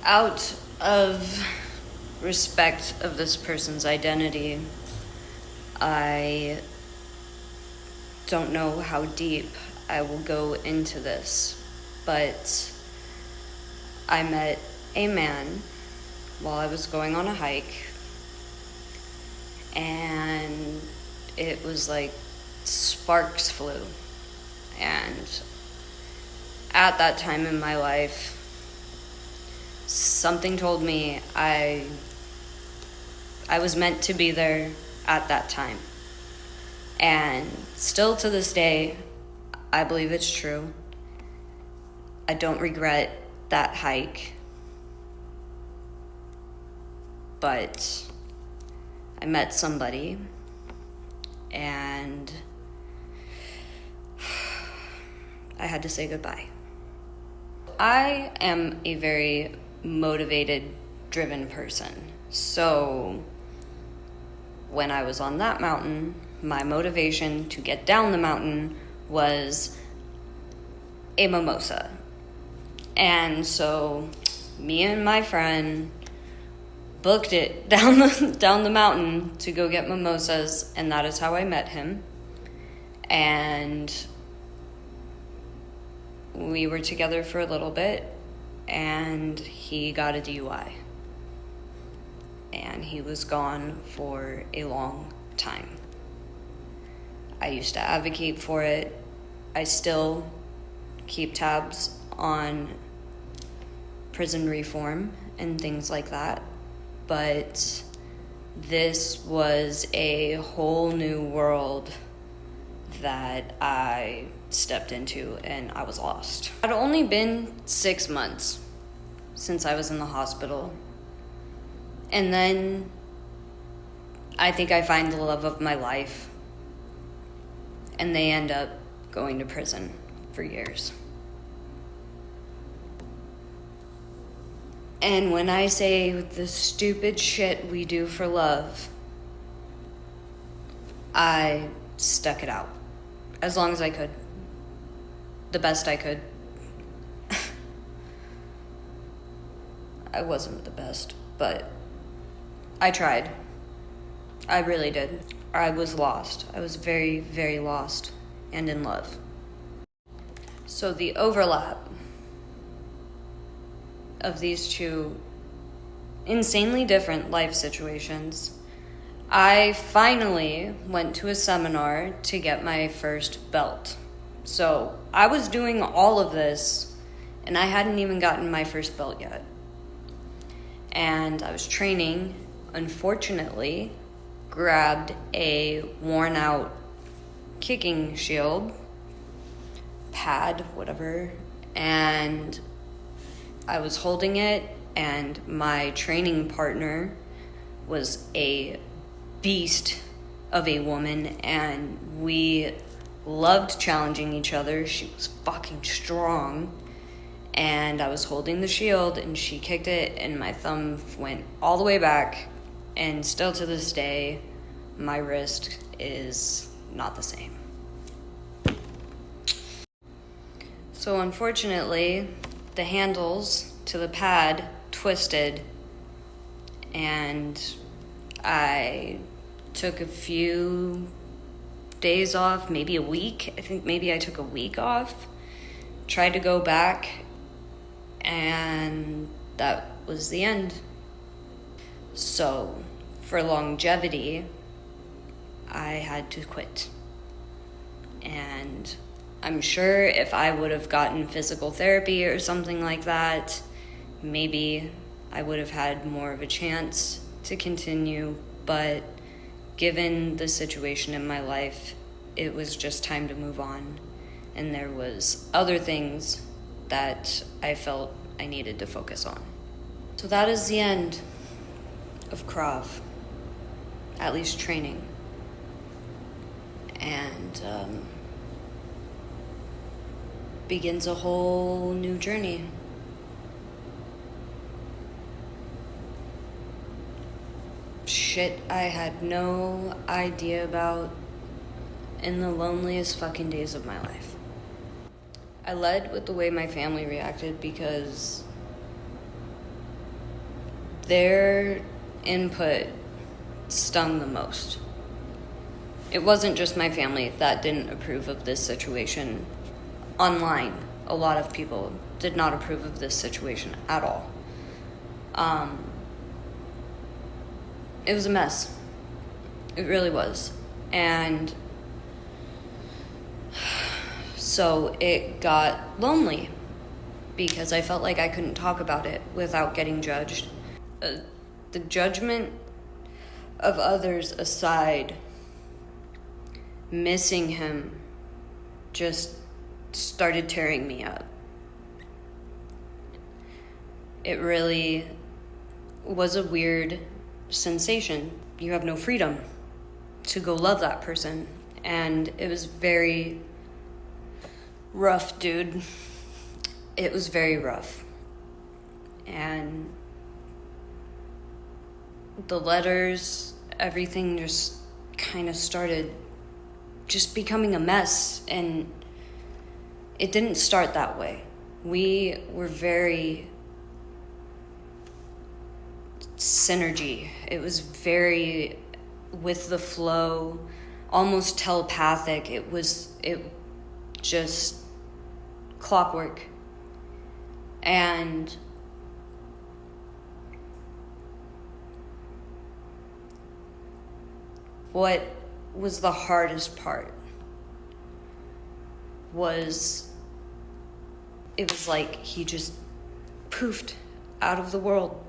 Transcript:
Out of respect of this person's identity, I don't know how deep I will go into this, but I met a man while I was going on a hike, and it was like sparks flew. And at that time in my life, something told me I was meant to be there at that time. And still to this day, I believe it's true. I don't regret that hike. But I met somebody, and I had to say goodbye. I am a very motivated, driven person. So when I was on that mountain, my motivation to get down the mountain was a mimosa. And so me and my friend booked it down the mountain to go get mimosas, and that is how I met him. And we were together for a little bit, and he got a DUI. And he was gone for a long time. I used to advocate for it. I still keep tabs on prison reform and things like that. But this was a whole new world that I stepped into, and I was lost. It had only been 6 months since I was in the hospital. And then I think I find the love of my life, and they end up going to prison for years. And when I say the stupid shit we do for love, I stuck it out as long as I could, the best I could. I wasn't the best, but I tried. I really did. I was lost. I was very, very lost and in love. So the overlap of these two insanely different life situations, I finally went to a seminar to get my first belt. So I was doing all of this, and I hadn't even gotten my first belt yet. And I was training, unfortunately, grabbed a worn out kicking shield, pad, whatever, and I was holding it, and my training partner was a beast of a woman, and we loved challenging each other. She was fucking strong, and I was holding the shield, and she kicked it, and my thumb went all the way back, and still to this day, my wrist is not the same. So unfortunately, the handles to the pad twisted, and I took a few days off, maybe a week. I think maybe I took a week off, tried to go back, and that was the end. So for longevity, I had to quit. And I'm sure if I would have gotten physical therapy or something like that, maybe I would have had more of a chance to continue. But given the situation in my life, it was just time to move on. And there was other things that I felt I needed to focus on. So that is the end of Krav, at least training. And begins a whole new journey. Shit I had no idea about in the loneliest fucking days of my life. I led with the way my family reacted because their input stung the most. It wasn't just my family that didn't approve of this situation. Online, a lot of people did not approve of this situation at all. It was a mess. It really was. And so it got lonely because I felt like I couldn't talk about it without getting judged. The judgment of others aside, missing him just started tearing me up. It really was a weird sensation. You have no freedom to go love that person. And it was very rough, dude. It was very rough. And the letters, everything just kind of started just becoming a mess. And it didn't start that way. We were very synergy. It was very with the flow, almost telepathic. It just clockwork. And what was the hardest part was it was like he just poofed out of the world.